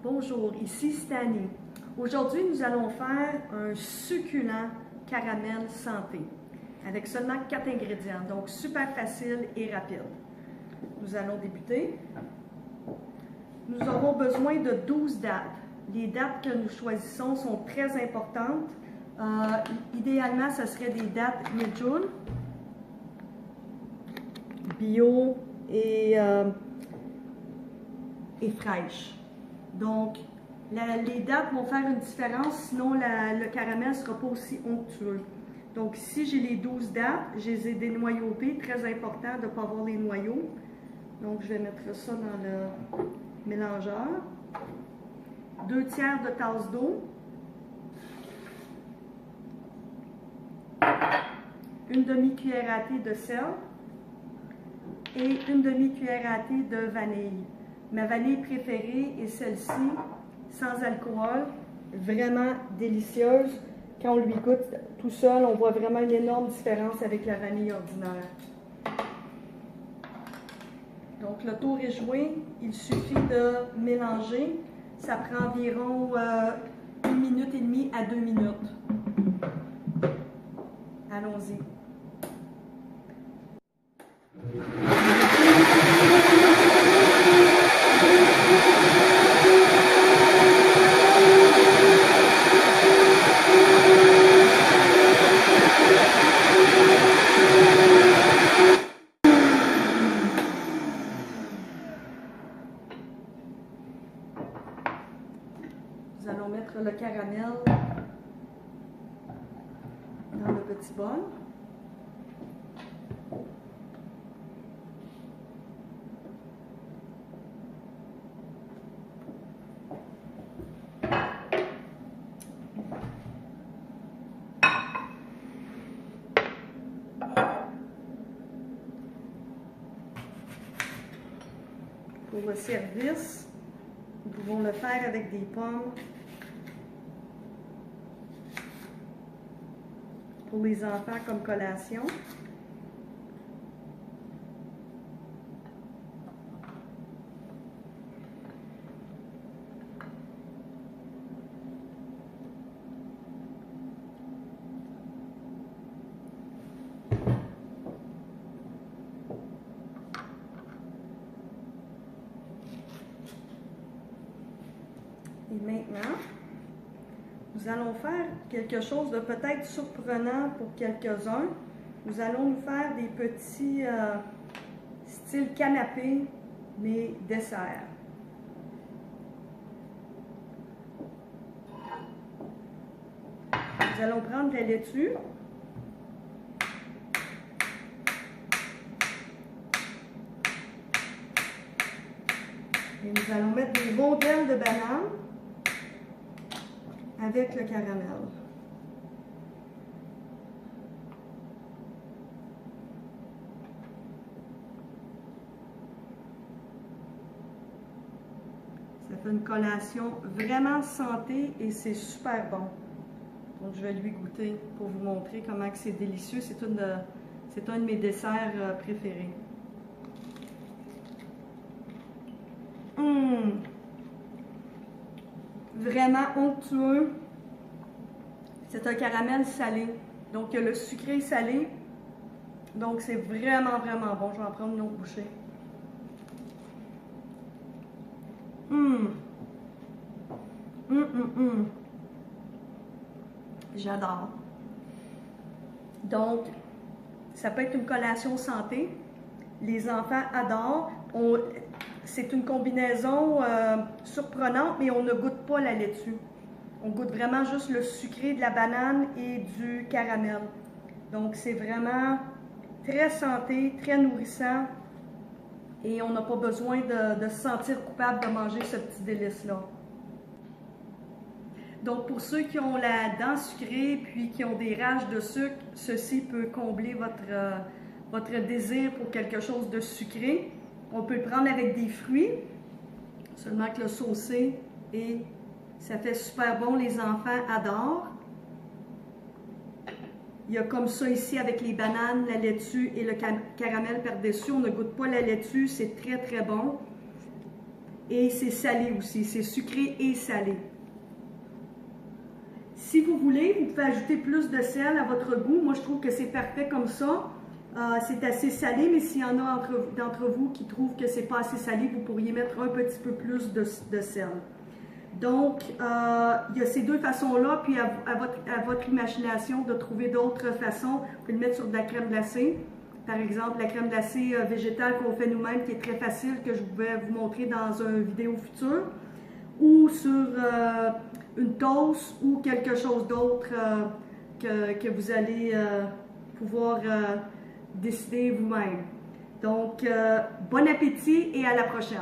Bonjour, ici Stani. Aujourd'hui, nous allons faire un succulent caramel santé avec seulement 4 ingrédients, donc super facile et rapide. Nous allons débuter. Nous aurons besoin de 12 dattes. Les dattes que nous choisissons sont très importantes. Idéalement, ce serait des dattes Medjool, bio et fraîches. Donc, les dattes vont faire une différence, sinon le caramel ne sera pas aussi onctueux. Donc, ici, j'ai les 12 dattes, je les ai dénoyautées, très important de ne pas avoir les noyaux. Donc, je vais mettre ça dans le mélangeur. 2 tiers de tasse d'eau. Une demi-cuillère à thé de sel et une demi-cuillère à thé de vanille. Ma vanille préférée est celle-ci, sans alcool, vraiment délicieuse. Quand on lui goûte tout seul, on voit vraiment une énorme différence avec la vanille ordinaire. Donc le tour est joué, il suffit de mélanger. Ça prend environ 1 minute et demie à 2 minutes. Allons-y. Nous allons mettre le caramel dans le petit bol. Pour le service, nous pouvons le faire avec des pommes. Pour les enfants comme collation. Et maintenant, nous allons faire quelque chose de peut-être surprenant pour quelques-uns. Nous allons nous faire des petits style canapé, mais dessert. Nous allons prendre la laitue. Et nous allons mettre des rondelles de banane avec le caramel. Ça fait une collation vraiment santé et c'est super bon. Donc je vais lui goûter pour vous montrer comment c'est délicieux. C'est un de mes desserts préférés. Vraiment onctueux. C'est un caramel salé. Donc, il y a le sucré salé. Donc, c'est vraiment, vraiment bon. Je vais en prendre une autre bouchée. J'adore. Donc, ça peut être une collation santé. Les enfants adorent. C'est une combinaison surprenante, mais on ne goûte pas la laitue. On goûte vraiment juste le sucré de la banane et du caramel. Donc, c'est vraiment très santé, très nourrissant. Et on n'a pas besoin de se sentir coupable de manger ce petit délice-là. Donc, pour ceux qui ont la dent sucrée puis qui ont des rages de sucre, ceci peut combler votre désir pour quelque chose de sucré. On peut le prendre avec des fruits, seulement que le saucé, et ça fait super bon, les enfants adorent. Il y a comme ça ici avec les bananes, la laitue et le caramel par-dessus. On ne goûte pas la laitue, c'est très très bon. et c'est salé aussi, c'est sucré et salé. Si vous voulez, vous pouvez ajouter plus de sel à votre goût. Moi, je trouve que c'est parfait comme ça. C'est assez salé, mais s'il y en a d'entre vous qui trouvent que c'est pas assez salé, vous pourriez mettre un petit peu plus de sel. Donc, il y a ces deux façons-là, puis à votre imagination de trouver d'autres façons. Vous pouvez le mettre sur de la crème glacée. Par exemple, la crème glacée végétale qu'on fait nous-mêmes, qui est très facile, que je vais vous montrer dans une vidéo future. Ou sur une toast ou quelque chose d'autre que vous allez pouvoir décider vous-même. Donc, bon appétit et à la prochaine!